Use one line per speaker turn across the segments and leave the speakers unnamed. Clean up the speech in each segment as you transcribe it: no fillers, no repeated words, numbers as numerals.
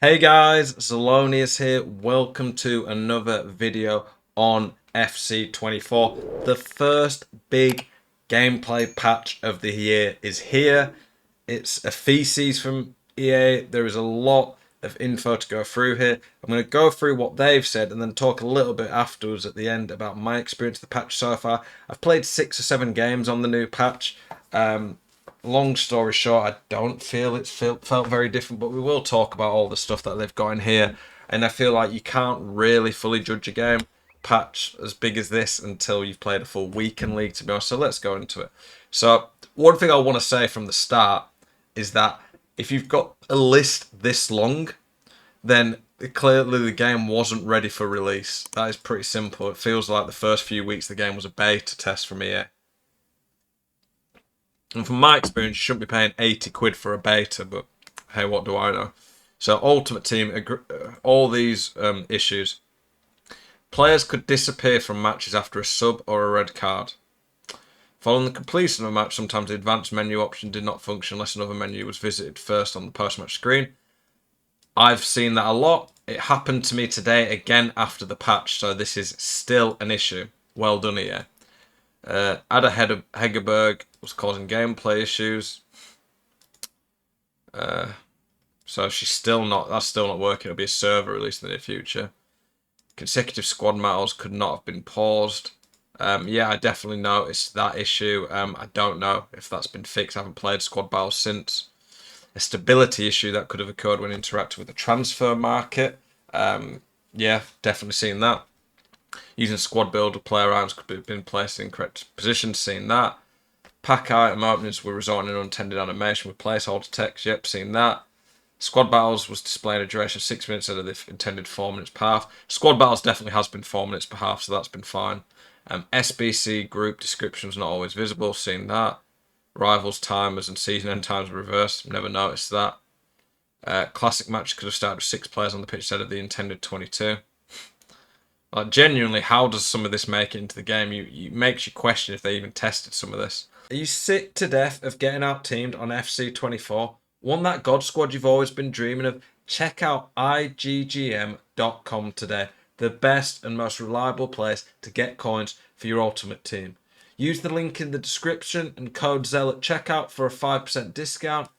Hey guys, Zelonius here. Welcome to another video on FC24. The first big gameplay patch of the year is here. It's a feces from EA. There is a lot of info to go through here. I'm going to go through what they've said and then talk a little bit afterwards at the end about my experience of the patch so far. I've played 6 or 7 games on the new patch. Long story short, I don't feel it's felt very different, but we will talk about all the stuff that they've got in here. And I feel like you can't really fully judge a game patch as big as this until you've played a full week in League, to be honest. So let's go into it. So one thing I want to say from the start is that if you've got a list this long, then clearly the game wasn't ready for release. That is pretty simple. It feels like the first few weeks the game was a beta test from EA. And from my experience, you shouldn't be paying 80 quid for a beta, but hey, what do I know? So Ultimate Team, all these issues. Players could disappear from matches after a sub or a red card. Following the completion of a match, sometimes the advanced menu option did not function unless another menu was visited first on the post-match screen. I've seen that a lot. It happened to me today again after the patch, so this is still an issue. Well done, EA. Ada Hegerberg was causing gameplay issues. So that's still not working. It'll be a server release in the near future. Consecutive squad battles could not have been paused. Yeah, I definitely noticed that issue. I don't know if that's been fixed. I haven't played squad battles since. A stability issue that could have occurred when interacting with the transfer market. Yeah, definitely seen that. Using squad builder, player items could have been placed in correct positions. Seen that. Pack item openings were resulting in unintended animation with placeholder text. Yep, seen that. Squad battles was displaying a duration of 6 minutes out of the intended 4 minutes per half. Squad battles definitely has been 4 minutes per half, so that's been fine. SBC group description was not always visible. Seen that. Rivals timers and season end times were reversed. Never noticed that. Classic match could have started with 6 players on the pitch instead of the intended 22. Like, genuinely, how does some of this make it into the game? You makes you question if they even tested some of this. Are you sick to death of getting out teamed on FC24? Want that God Squad you've always been dreaming of? Check out iggm.com today. The best and most reliable place to get coins for your ultimate team. Use the link in the description and code ZEL at checkout for a 5% discount.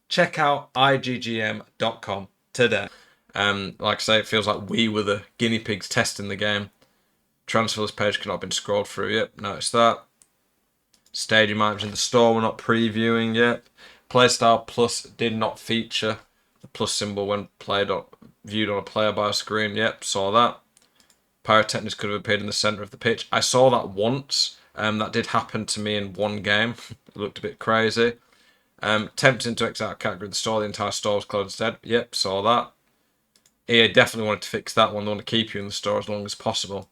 Check out iggm.com today. Like I say, it feels like we were the guinea pigs testing the game. Transfer list page could not have been scrolled through. Yep, noticed that. Stadium items in the store we're not previewing yet. Playstyle Plus did not feature the plus symbol when viewed on a player by a screen. Yep, saw that. Pyrotechnics could have appeared in the centre of the pitch. I saw that once. That did happen to me in one game. It looked a bit crazy. Tempting to exit out a category of the store. The entire store was closed instead. Yep, saw that. EA definitely wanted to fix that one. They want to keep you in the store as long as possible.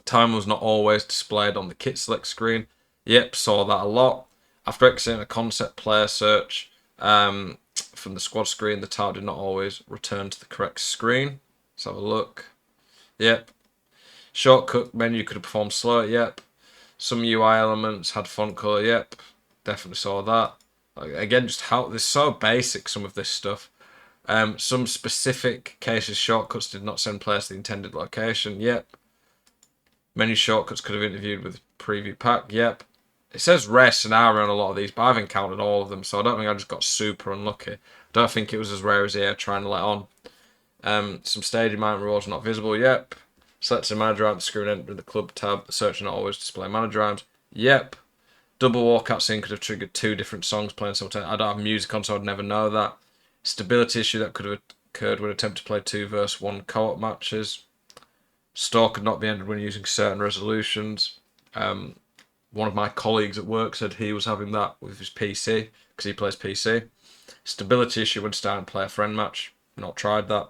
Time was not always displayed on the kit select screen. Yep, saw that a lot. After exiting a concept player search from the squad screen, the title did not always return to the correct screen. Let's have a look. Yep. Shortcut menu could have performed slower. Yep. Some UI elements had font color. Yep. Definitely saw that. Again, just how this is so basic, some of this stuff. Some specific cases, shortcuts did not send players to the intended location. Yep. Many shortcuts could have interviewed with preview pack. Yep. It says rest and hour on a lot of these, but I've encountered all of them, so I don't think I just got super unlucky. I don't think it was as rare as EA trying to let on. Some stadium item rewards not visible. Yep. Select a manager item, screen enter the club tab. Search and not always display manager items. Yep. Double walkout scene could have triggered 2 different songs playing simultaneously. I don't have music on, so I'd never know that. Stability issue that could have occurred when attempting to play 2 versus 1 co-op matches. Store could not be entered when using certain resolutions. One of my colleagues at work said he was having that with his PC because he plays PC. Stability issue when starting to play a friend match. Not tried that.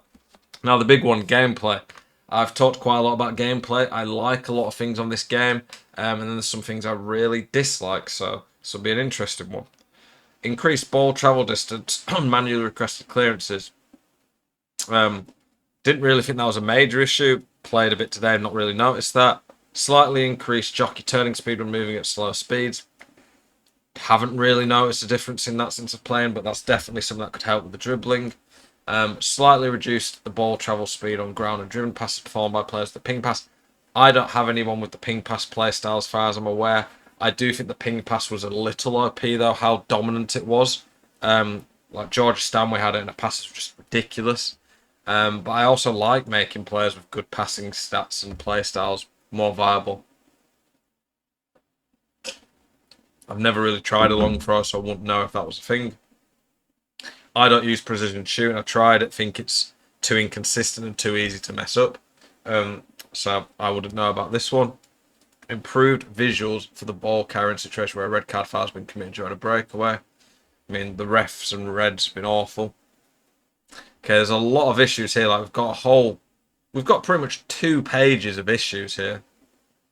Now the big one, gameplay. I've talked quite a lot about gameplay. I like a lot of things on this game, and then there's some things I really dislike, so this will be an interesting one. Increased ball travel distance on manually requested clearances. Didn't really think that was a major issue. Played a bit today, not really noticed that. Slightly increased jockey turning speed when moving at slower speeds. Haven't really noticed a difference in that since I've playing, but that's definitely something that could help with the dribbling. Slightly reduced the ball travel speed on ground and driven passes performed by players. The ping pass, I don't have anyone with the ping pass playstyle as far as I'm aware. I do think the ping pass was a little OP though, how dominant it was. Like George Stanway had it and the passes were just ridiculous. But I also like making players with good passing stats and playstyles more viable. I've never really tried a long throw, so I wouldn't know if that was a thing. I don't use precision shooting. I tried it, think it's too inconsistent and too easy to mess up. So I wouldn't know about this one. Improved visuals for the ball carrying situation where a red card foul has been committed during a breakaway. I mean, the refs and reds have been awful. Okay, there's a lot of issues here. Like we've got pretty much 2 pages of issues here.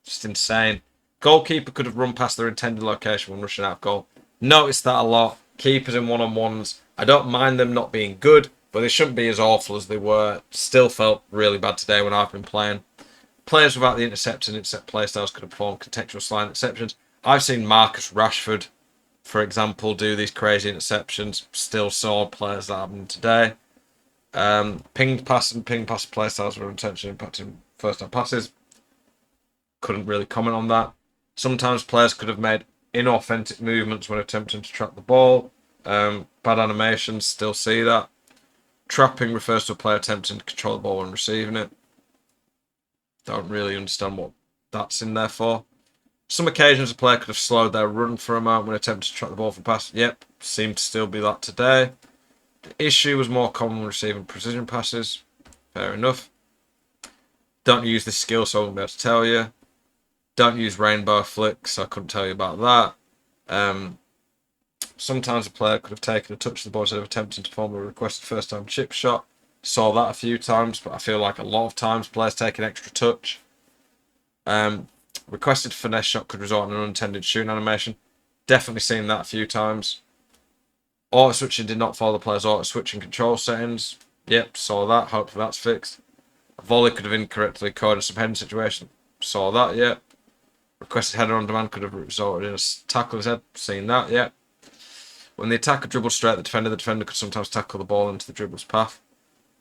Just insane. Goalkeeper could have run past their intended location when rushing out of goal. Noticed that a lot. Keepers in one-on-ones. I don't mind them not being good, but they shouldn't be as awful as they were. Still felt really bad today when I've been playing. Players without the intercept and intercept playstyles could have performed contextual slide interceptions. I've seen Marcus Rashford, for example, do these crazy interceptions. Still saw players that happened today. Ping pass and ping pass playstyles were intentionally impacting first time passes. Couldn't really comment on that. Sometimes players could have made inauthentic movements when attempting to track the ball. Bad animations, still see that. Trapping refers to a player attempting to control the ball when receiving it. Don't really understand what that's in there for. Some occasions a player could have slowed their run for a moment when attempting to track the ball from pass. Yep, seemed to still be that today. The issue was more common when receiving precision passes. Fair enough. Don't use this skill, so I won't be able to tell you. Don't use rainbow flicks, I couldn't tell you about that. Sometimes a player could have taken a touch of the ball instead of attempting to perform a requested first-time chip shot. Saw that a few times, but I feel like a lot of times players take an extra touch. Requested finesse shot could result in an unintended shooting animation. Definitely seen that a few times. Auto switching did not follow the player's auto switching control settings. Yep, saw that. Hopefully that's fixed. A volley could have incorrectly coded some heading situation. Saw that, yep. Requested header on demand could have resulted in a tackle his head. Seen that, yep. When the attacker dribbled straight at the defender could sometimes tackle the ball into the dribbler's path.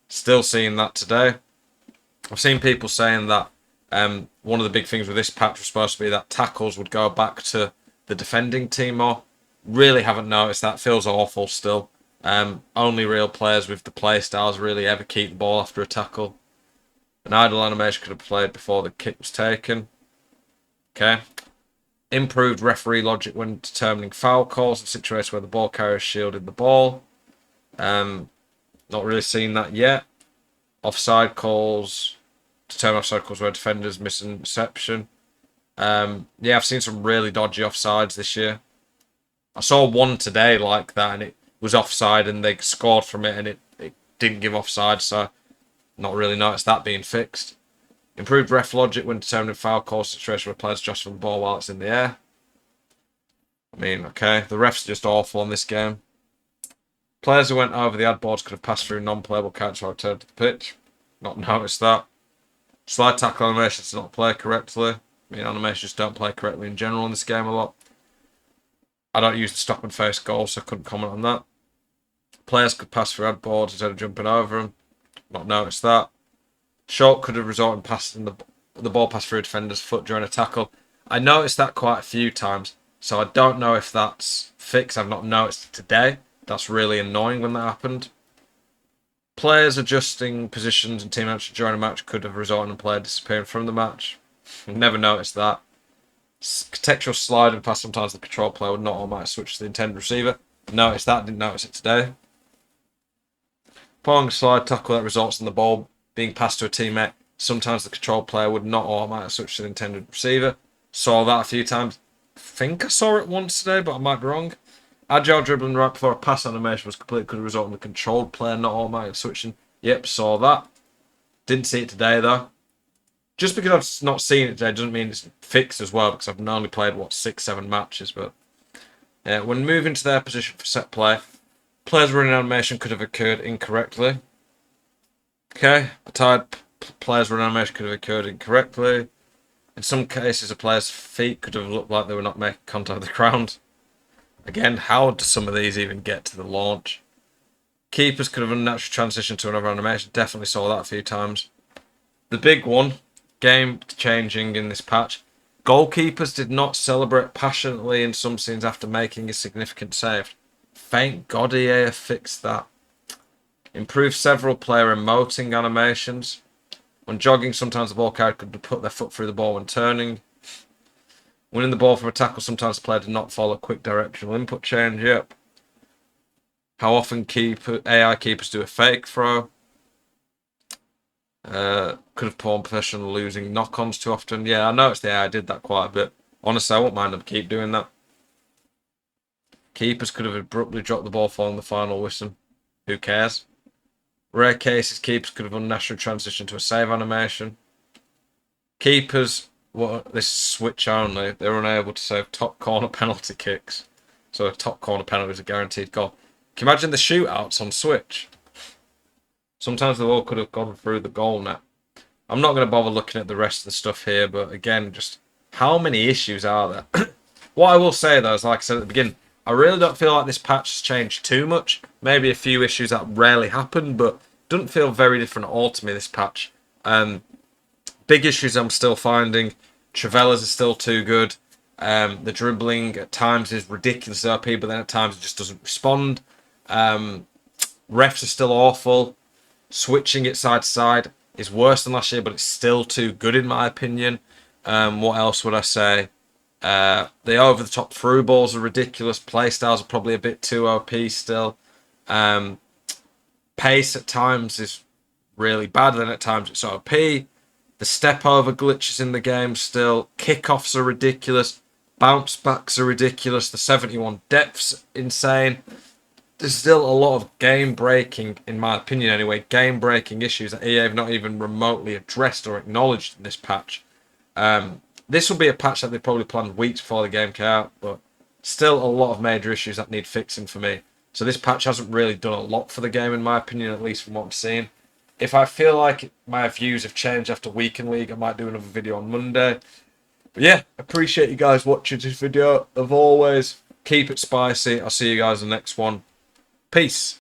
Still seeing that today. I've seen people saying that one of the big things with this patch was supposed to be that tackles would go back to the defending team more. Really haven't noticed that. Feels awful still. Only real players with the play styles really ever keep the ball after a tackle. An idle animation could have played before the kick was taken. Okay. Improved referee logic when determining foul calls in situations where the ball carrier shielded the ball. Not really seen that yet. Offside calls. Determine offside calls where defenders miss an interception. Yeah, I've seen some really dodgy offsides this year. I saw one today like that and it was offside and they scored from it and it didn't give offside, so not really noticed that being fixed. Improved ref logic when determining foul calls situation where players jostle the ball while it's in the air. I mean, okay, the ref's just awful on this game. Players who went over the ad boards could have passed through non-playable characters while returned to the pitch. Not noticed that. Slide tackle animations did not play correctly. I mean, animations don't play correctly in general in this game a lot. I don't use the stop and face goal, so I couldn't comment on that. Players could pass through ad boards instead of jumping over them. Not noticed that. Short could have resulted in passing the ball passed through a defender's foot during a tackle. I noticed that quite a few times, so I don't know if that's fixed. I've not noticed it today. That's really annoying when that happened. Players adjusting positions and team action during a match could have resulted in a player disappearing from the match. Never noticed that. Contextual slide and pass, sometimes the control player would not automatically switch to the intended receiver. Noticed that, didn't notice it today. Following a slide tackle that results in the ball being passed to a teammate, sometimes the control player would not automatically switch to the intended receiver. Saw that a few times. I think I saw it once today, but I might be wrong. Agile dribbling right before a pass animation was complete could result in the controlled player not automatically switching. Yep, saw that. Didn't see it today though. Just because I've not seen it today doesn't mean it's fixed as well, because I've only played, 6-7 matches. But when moving to their position for set play, players running animation could have occurred incorrectly. Okay, a tired player's run animation could have occurred incorrectly. In some cases, a player's feet could have looked like they were not making contact with the ground. Again, how do some of these even get to the launch? Keepers could have unnatural transition to another animation. Definitely saw that a few times. The big one, game changing in this patch. Goalkeepers did not celebrate passionately in some scenes after making a significant save. Thank God EA have fixed that. Improved several player emoting animations. When jogging, sometimes the ball carrier could put their foot through the ball when turning. Winning the ball from a tackle, sometimes the player did not follow quick directional input change. Yep. How often AI keepers do a fake throw. Could have pawned professional losing knock-ons too often. Yeah, I noticed the AI did that quite a bit. Honestly, I won't mind them keep doing that. Keepers could have abruptly dropped the ball following the final whistle. Who cares? Rare cases, keepers could have unnaturally transitioned to a save animation. Keepers, this is switch only. They were unable to save top corner penalty kicks. So a top corner penalty is a guaranteed goal. Can you imagine the shootouts on Switch? Sometimes the ball could have gone through the goal net. I'm not going to bother looking at the rest of the stuff here, but again, just how many issues are there? What I will say, though, is like I said at the beginning, I really don't feel like this patch has changed too much. Maybe a few issues that rarely happen, but doesn't feel very different at all to me, this patch. Big issues I'm still finding. Trivella's are still too good. The dribbling at times is ridiculous OP, but then at times it just doesn't respond. Refs are still awful. Switching it side to side is worse than last year, but it's still too good in my opinion. What else would I say? The over-the-top through balls are ridiculous. Playstyles are probably a bit too OP still. Pace at times is really bad, then at times it's OP. The step-over glitches in the game still. Kickoffs are ridiculous. Bounce backs are ridiculous. The 71 depth's insane. There's still a lot of game-breaking, in my opinion anyway, game-breaking issues that EA have not even remotely addressed or acknowledged in this patch. This will be a patch that they probably planned weeks before the game came out, but still a lot of major issues that need fixing for me. So this patch hasn't really done a lot for the game, in my opinion, at least from what I'm seeing. If I feel like my views have changed after Weekend League, I might do another video on Monday. But yeah, appreciate you guys watching this video. As always, keep it spicy. I'll see you guys in the next one. Peace.